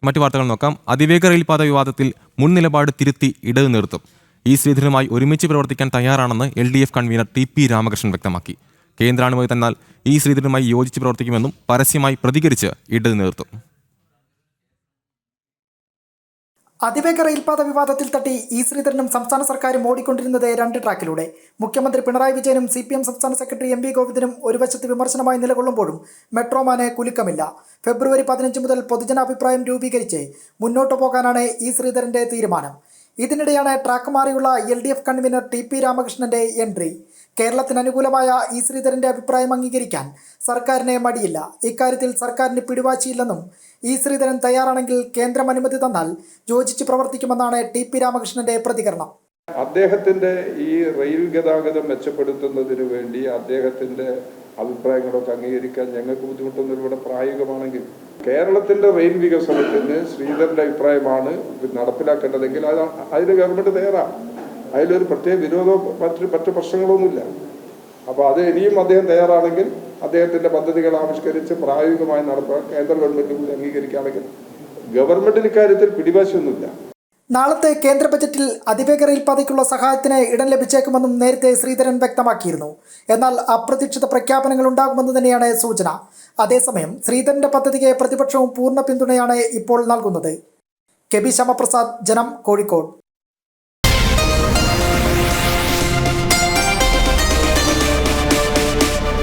മറ്റു വാർത്തകൾ നോക്കാം. അതിവേഗ റെയിൽപാത വിവാദത്തിൽ മുൻ നിലപാട് തിരുത്തി ഇടതു നേതൃത്വം ശ്രീധരനുമായി ഒരുമിച്ച് പ്രവർത്തിക്കാൻ തയ്യാറാണെന്ന് LDF കൺവീനർ TP രാമകൃഷ്ണൻ വ്യക്തമാക്കി. കേന്ദ്രാനുമതി തന്നാൽ ശ്രീധരനുമായി യോജിച്ച് പ്രവർത്തിക്കുമെന്നും പരസ്യമായി പ്രതികരിച്ച് ഇടതു നേതൃത്വം. അതിവേഗ റെയിൽപാത വിവാദത്തിൽ തട്ടി ശ്രീധരനും സംസ്ഥാന സർക്കാരും ഓടിക്കൊണ്ടിരുന്നത് രണ്ട് ട്രാക്കിലൂടെ. മുഖ്യമന്ത്രി പിണറായി വിജയനും CPM സംസ്ഥാന സെക്രട്ടറി MV ഗോവിന്ദനും ഒരു വശത്ത് വിമർശനമായി നിലകൊള്ളുമ്പോഴും മെട്രോമാന് കുലുക്കമില്ല. ഫെബ്രുവരി 15 മുതൽ പൊതുജനാഭിപ്രായം രൂപീകരിച്ച് മുന്നോട്ടു പോകാനാണ് ശ്രീധരന്റെ തീരുമാനം. ഇതിനിടെയാണ് ട്രാക്ക് മാറിയുള്ള LDF കൺവീനർ TP രാമകൃഷ്ണന്റെ എൻട്രി. കേരളത്തിന് അനുകൂലമായ ശ്രീധരന്റെ അഭിപ്രായം അംഗീകരിക്കാൻ സർക്കാരിന് മടിയില്ല. ഇക്കാര്യത്തിൽ സർക്കാരിന് പിടിവാശിയില്ലെന്നും ശ്രീധരൻ തയ്യാറാണെങ്കിൽ കേന്ദ്രം അനുമതി തന്നാൽ യോജിച്ച് പ്രവർത്തിക്കുമെന്നാണ് TP രാമകൃഷ്ണന്റെ പ്രതികരണം. അദ്ദേഹത്തിന്റെ ഈ റെയിൽ ഗതാഗതം മെച്ചപ്പെടുത്തുന്നതിന് വേണ്ടി അദ്ദേഹത്തിന്റെ അഭിപ്രായങ്ങളൊക്കെ അംഗീകരിക്കാൻ ഞങ്ങൾക്ക് ബുദ്ധിമുട്ടൊന്നും ഇവിടെ പ്രായോഗികമാണെങ്കിൽ കേരളത്തിന്റെ റെയിൽ വികസനത്തിന് ശ്രീധരന്റെ അഭിപ്രായമാണ് നടപ്പിലാക്കേണ്ടതെങ്കിൽ അതിന് ഗവൺമെന്റ് തയ്യാറാണ്. അതിലൊരു പ്രത്യേക വിരോധമോ മറ്റു പ്രശ്നങ്ങളൊന്നുമില്ല. അപ്പോൾ അത് ഇനിയും അദ്ദേഹം തയ്യാറാണെങ്കിൽ അദ്ദേഹത്തിന്റെ പദ്ധതികൾ ആവിഷ്കരിച്ച് പ്രായോഗികമായി നടപ്പാൻ കേന്ദ്ര ഗവൺമെന്റ് കൂടി അംഗീകരിക്കുകയാണെങ്കിൽ ഗവൺമെന്റിന് ഇക്കാര്യത്തിൽ പിടിവാശിയൊന്നുമില്ല. നാളത്തെ കേന്ദ്ര ബജറ്റിൽ അതിവേഗ റെയിൽപാതയ്ക്കുള്ള സഹായത്തിന് ഇടം ലഭിച്ചേക്കുമെന്നും നേരത്തെ ശ്രീധരൻ വ്യക്തമാക്കിയിരുന്നു. എന്നാൽ അപ്രതീക്ഷിത പ്രഖ്യാപനങ്ങൾ ഉണ്ടാകുമെന്ന് തന്നെയാണ് സൂചന. അതേസമയം ശ്രീധരന്റെ പദ്ധതിക്ക് പ്രതിപക്ഷവും പൂർണ്ണ പിന്തുണയാണ് ഇപ്പോൾ നൽകുന്നത്. കെ ബി ശ്യാമപ്രസാദ്, ജനം, കോഴിക്കോട്.